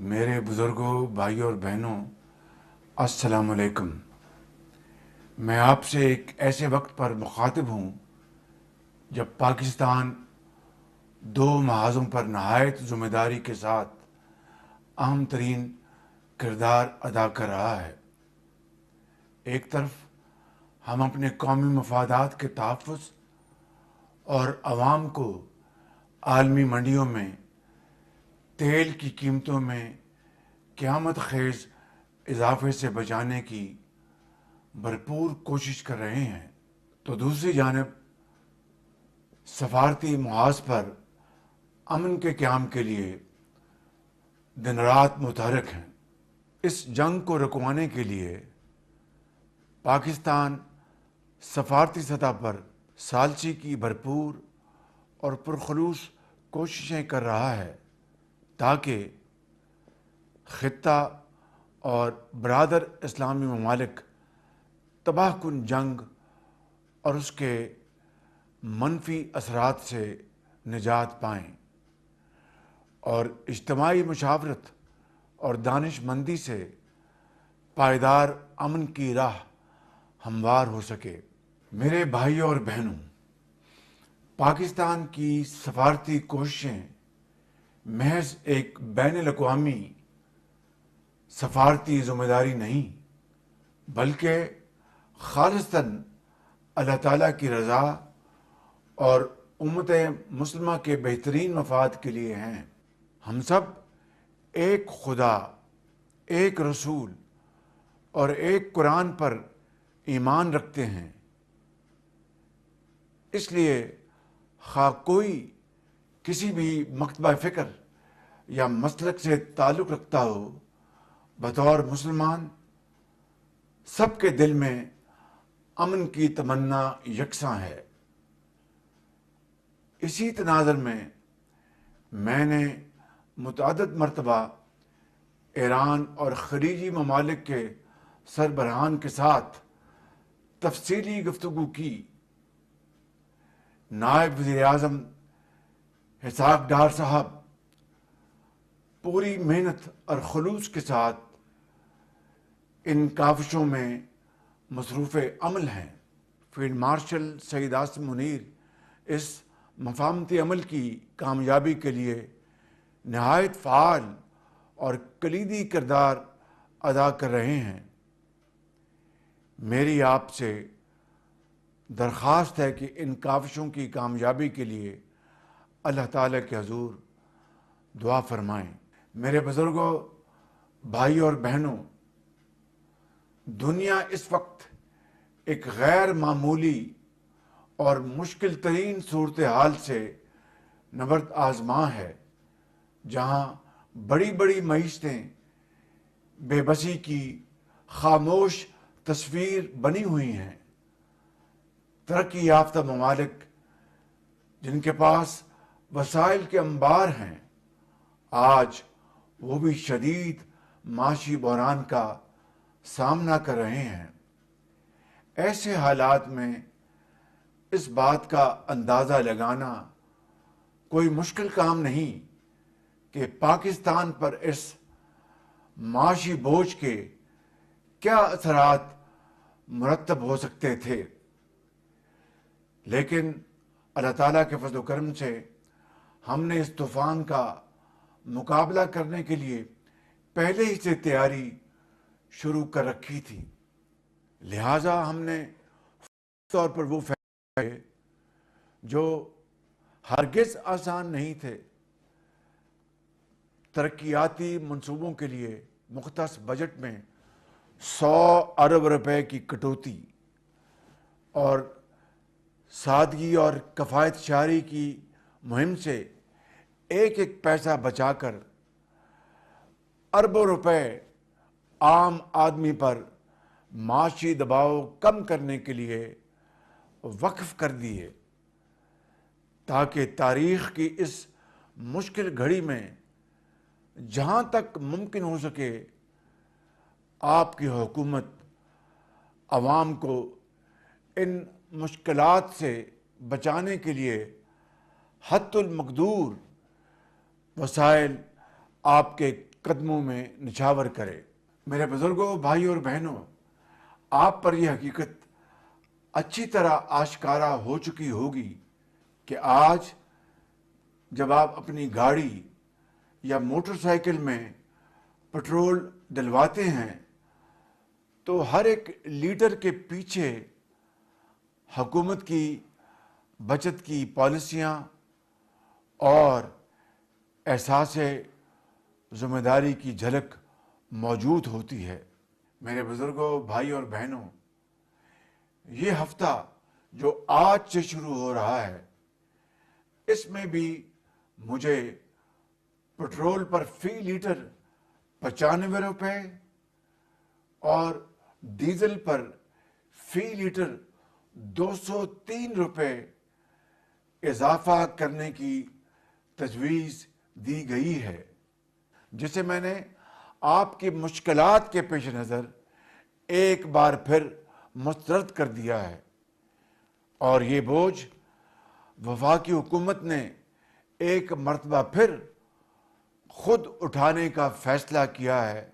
میرے بزرگوں، بھائیوں اور بہنوں، السلام علیکم۔ میں آپ سے ایک ایسے وقت پر مخاطب ہوں جب پاکستان دو محاذوں پر نہایت ذمہ داری کے ساتھ اہم ترین کردار ادا کر رہا ہے۔ ایک طرف ہم اپنے قومی مفادات کے تحفظ اور عوام کو عالمی منڈیوں میں تیل کی قیمتوں میں قیامت خیز اضافے سے بچانے کی بھرپور کوشش کر رہے ہیں، تو دوسری جانب سفارتی محاذ پر امن کے قیام کے لیے دن رات متحرک ہیں۔ اس جنگ کو رکوانے کے لیے پاکستان سفارتی سطح پر ثالثی کی بھرپور اور پرخلوص کوششیں کر رہا ہے تاکہ خطہ اور برادر اسلامی ممالک تباہ کن جنگ اور اس کے منفی اثرات سے نجات پائیں اور اجتماعی مشاورت اور دانش مندی سے پائیدار امن کی راہ ہموار ہو سکے۔ میرے بھائیوں اور بہنوں، پاکستان کی سفارتی کوششیں محض ایک بین الاقوامی سفارتی ذمہ داری نہیں، بلکہ خالصتاً اللہ تعالیٰ کی رضا اور امت مسلمہ کے بہترین مفاد کے لیے ہیں۔ ہم سب ایک خدا، ایک رسول اور ایک قرآن پر ایمان رکھتے ہیں، اس لیے خواہ کوئی کسی بھی مکتبہ فکر یا مسلک سے تعلق رکھتا ہو، بطور مسلمان سب کے دل میں امن کی تمنا یکساں ہے۔ اسی تناظر میں نے متعدد مرتبہ ایران اور خلیجی ممالک کے سربراہان کے ساتھ تفصیلی گفتگو کی۔ نائب وزیر اعظم اسحاق ڈار صاحب پوری محنت اور خلوص کے ساتھ ان کاوشوں میں مصروف عمل ہیں۔ فیلڈ مارشل سعید عاصم منیر اس مفاہمتی عمل کی کامیابی کے لیے نہایت فعال اور کلیدی کردار ادا کر رہے ہیں۔ میری آپ سے درخواست ہے کہ ان کاوشوں کی کامیابی کے لیے اللہ تعالیٰ کے حضور دعا فرمائیں۔ میرے بزرگوں، بھائیوں اور بہنوں، دنیا اس وقت ایک غیر معمولی اور مشکل ترین صورتحال سے نبرد آزما ہے، جہاں بڑی بڑی معیشتیں بے بسی کی خاموش تصویر بنی ہوئی ہیں۔ ترقی یافتہ ممالک جن کے پاس وسائل کے انبار ہیں، آج وہ بھی شدید معاشی بحران کا سامنا کر رہے ہیں۔ ایسے حالات میں اس بات کا اندازہ لگانا کوئی مشکل کام نہیں کہ پاکستان پر اس معاشی بوجھ کے کیا اثرات مرتب ہو سکتے تھے، لیکن اللہ تعالیٰ کے فضل و کرم سے ہم نے اس طوفان کا مقابلہ کرنے کے لیے پہلے ہی سے تیاری شروع کر رکھی تھی۔ لہٰذا ہم نے طور پر وہ فیصلے جو ہرگز آسان نہیں تھے، ترقیاتی منصوبوں کے لیے مختص بجٹ میں 100 ارب روپے کی کٹوتی اور سادگی اور کفایت شعاری کی مہم سے ایک ایک پیسہ بچا کر اربوں روپے عام آدمی پر معاشی دباؤ کم کرنے کے لیے وقف کر دیے، تاکہ تاریخ کی اس مشکل گھڑی میں جہاں تک ممکن ہو سکے آپ کی حکومت عوام کو ان مشکلات سے بچانے کے لیے حد المقدور وسائل آپ کے قدموں میں نچھاور کرے۔ میرے بزرگوں، بھائی اور بہنوں، آپ پر یہ حقیقت اچھی طرح آشکارا ہو چکی ہوگی کہ آج جب آپ اپنی گاڑی یا موٹر سائیکل میں پٹرول ڈلواتے ہیں تو ہر ایک لیٹر کے پیچھے حکومت کی بچت کی پالیسیاں اور احساس ذمہ داری کی جھلک موجود ہوتی ہے۔ میرے بزرگوں، بھائی اور بہنوں، یہ ہفتہ جو آج سے شروع ہو رہا ہے، اس میں بھی مجھے پٹرول پر فی لیٹر 95 روپے اور ڈیزل پر فی لیٹر 203 روپے اضافہ کرنے کی تجویز دی گئی ہے، جسے میں نے آپ کی مشکلات کے پیش نظر ایک بار پھر مسترد کر دیا ہے، اور یہ بوجھ وفاقی حکومت نے ایک مرتبہ پھر خود اٹھانے کا فیصلہ کیا ہے،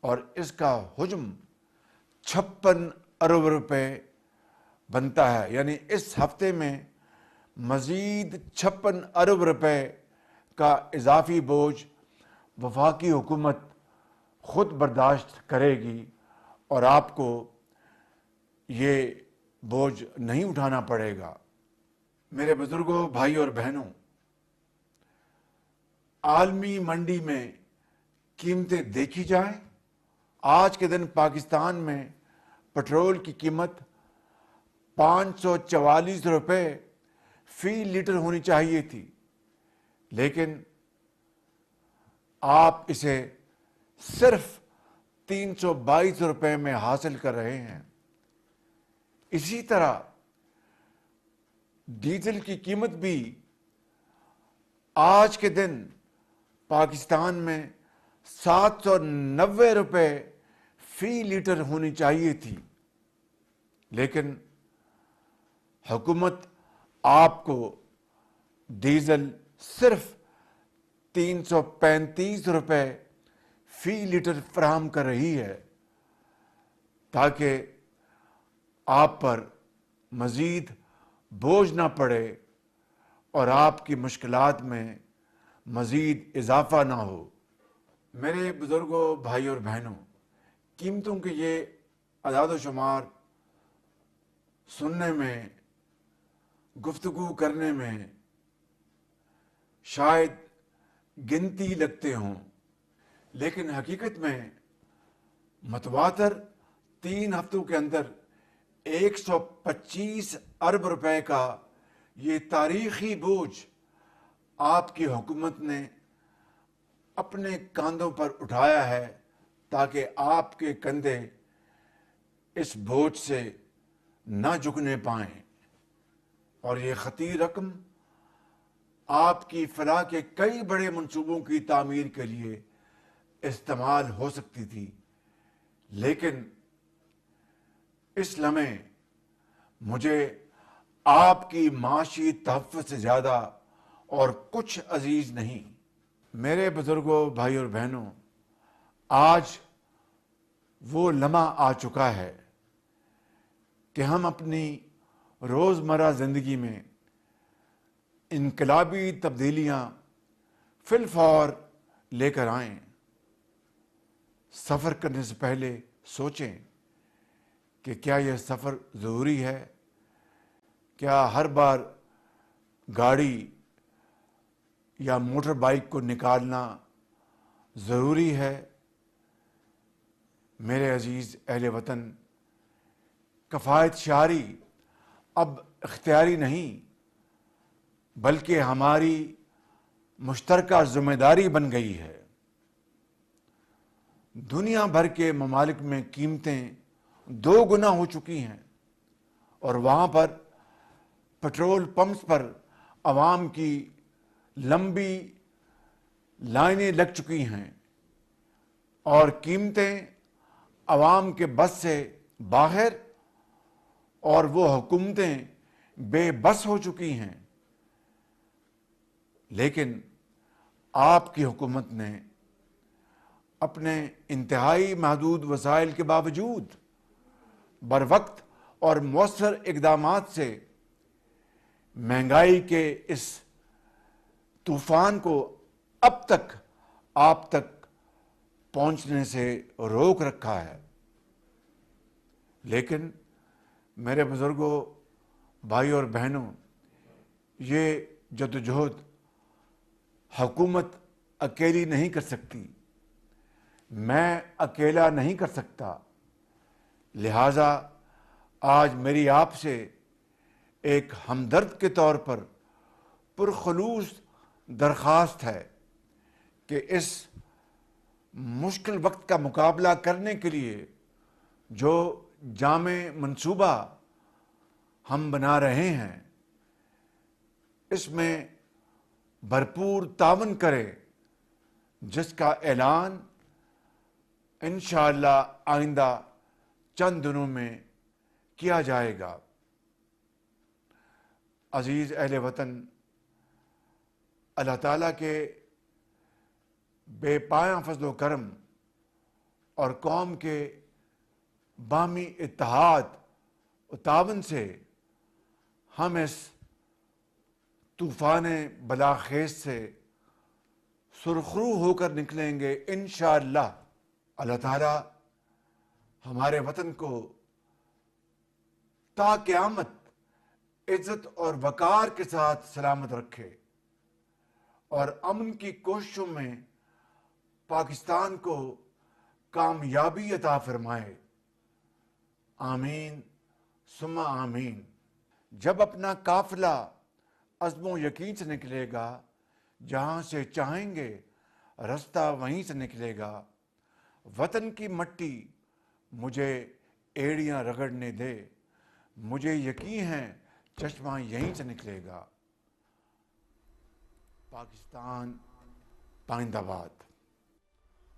اور اس کا حجم 56 ارب روپے بنتا ہے۔ یعنی اس ہفتے میں مزید 56 ارب روپے کا اضافی بوجھ وفاقی حکومت خود برداشت کرے گی، اور آپ کو یہ بوجھ نہیں اٹھانا پڑے گا۔ میرے بزرگوں، بھائی اور بہنوں، عالمی منڈی میں قیمتیں دیکھی جائیں، آج کے دن پاکستان میں پٹرول کی قیمت 544 روپے فی لیٹر ہونی چاہیے تھی، لیکن آپ اسے صرف 322 روپے میں حاصل کر رہے ہیں۔ اسی طرح ڈیزل کی قیمت بھی آج کے دن پاکستان میں 790 روپے فی لیٹر ہونی چاہیے تھی، لیکن حکومت آپ کو ڈیزل صرف 335 روپے فی لیٹر فراہم کر رہی ہے، تاکہ آپ پر مزید بوجھ نہ پڑے اور آپ کی مشکلات میں مزید اضافہ نہ ہو۔ میرے بزرگوں، بھائی اور بہنوں، قیمتوں کے یہ اعداد و شمار سننے میں، گفتگو کرنے میں شاید گنتی لگتے ہوں، لیکن حقیقت میں متواتر 3 ہفتوں کے اندر 125 ارب روپے کا یہ تاریخی بوجھ آپ کی حکومت نے اپنے کاندھوں پر اٹھایا ہے، تاکہ آپ کے کندھے اس بوجھ سے نہ جھکنے پائیں، اور یہ خطیر رقم آپ کی فلاح کے کئی بڑے منصوبوں کی تعمیر کے لیے استعمال ہو سکتی تھی، لیکن اس لمحے مجھے آپ کی معاشی تحفظ سے زیادہ اور کچھ عزیز نہیں۔ میرے بزرگوں، بھائی اور بہنوں، آج وہ لمحہ آ چکا ہے کہ ہم اپنی روزمرہ زندگی میں انقلابی تبدیلیاں فی الفور لے کر آئیں۔ سفر کرنے سے پہلے سوچیں کہ کیا یہ سفر ضروری ہے؟ کیا ہر بار گاڑی یا موٹر بائیک کو نکالنا ضروری ہے؟ میرے عزیز اہل وطن، کفایت شعاری اب اختیاری نہیں بلکہ ہماری مشترکہ ذمہ داری بن گئی ہے۔ دنیا بھر کے ممالک میں قیمتیں 2 گنا ہو چکی ہیں، اور وہاں پر پٹرول پمپس پر عوام کی لمبی لائنیں لگ چکی ہیں، اور قیمتیں عوام کے بس سے باہر، اور وہ حکومتیں بے بس ہو چکی ہیں۔ لیکن آپ کی حکومت نے اپنے انتہائی محدود وسائل کے باوجود بر وقت اور مؤثر اقدامات سے مہنگائی کے اس طوفان کو اب تک آپ تک پہنچنے سے روک رکھا ہے۔ لیکن میرے بزرگوں، بھائی اور بہنوں، یہ جدوجہد حکومت اکیلی نہیں کر سکتی، میں اکیلا نہیں کر سکتا۔ لہٰذا آج میری آپ سے ایک ہمدرد کے طور پر پرخلوص درخواست ہے کہ اس مشکل وقت کا مقابلہ کرنے کے لیے جو جامع منصوبہ ہم بنا رہے ہیں، اس میں بھرپور تعاون کرے، جس کا اعلان انشاءاللہ آئندہ چند دنوں میں کیا جائے گا۔ عزیز اہل وطن، اللہ تعالیٰ کے بے پایاں فضل و کرم اور قوم کے باہمی اتحاد و تعاون سے ہم اس طوفان بلاخیز سے سرخرو ہو کر نکلیں گے انشاءاللہ۔ اللہ تعالیٰ ہمارے وطن کو تا قیامت عزت اور وقار کے ساتھ سلامت رکھے اور امن کی کوششوں میں پاکستان کو کامیابی عطا فرمائے۔ آمین ثم آمین۔ جب اپنا قافلہ عزم و یقین سے نکلے گا، جہاں سے چاہیں گے رستہ وہیں سے نکلے گا، وطن کی مٹی مجھے ایڑیاں رگڑنے دے، مجھے یقین ہے چشمہ یہیں سے نکلے گا۔ پاکستان پائندہ باد۔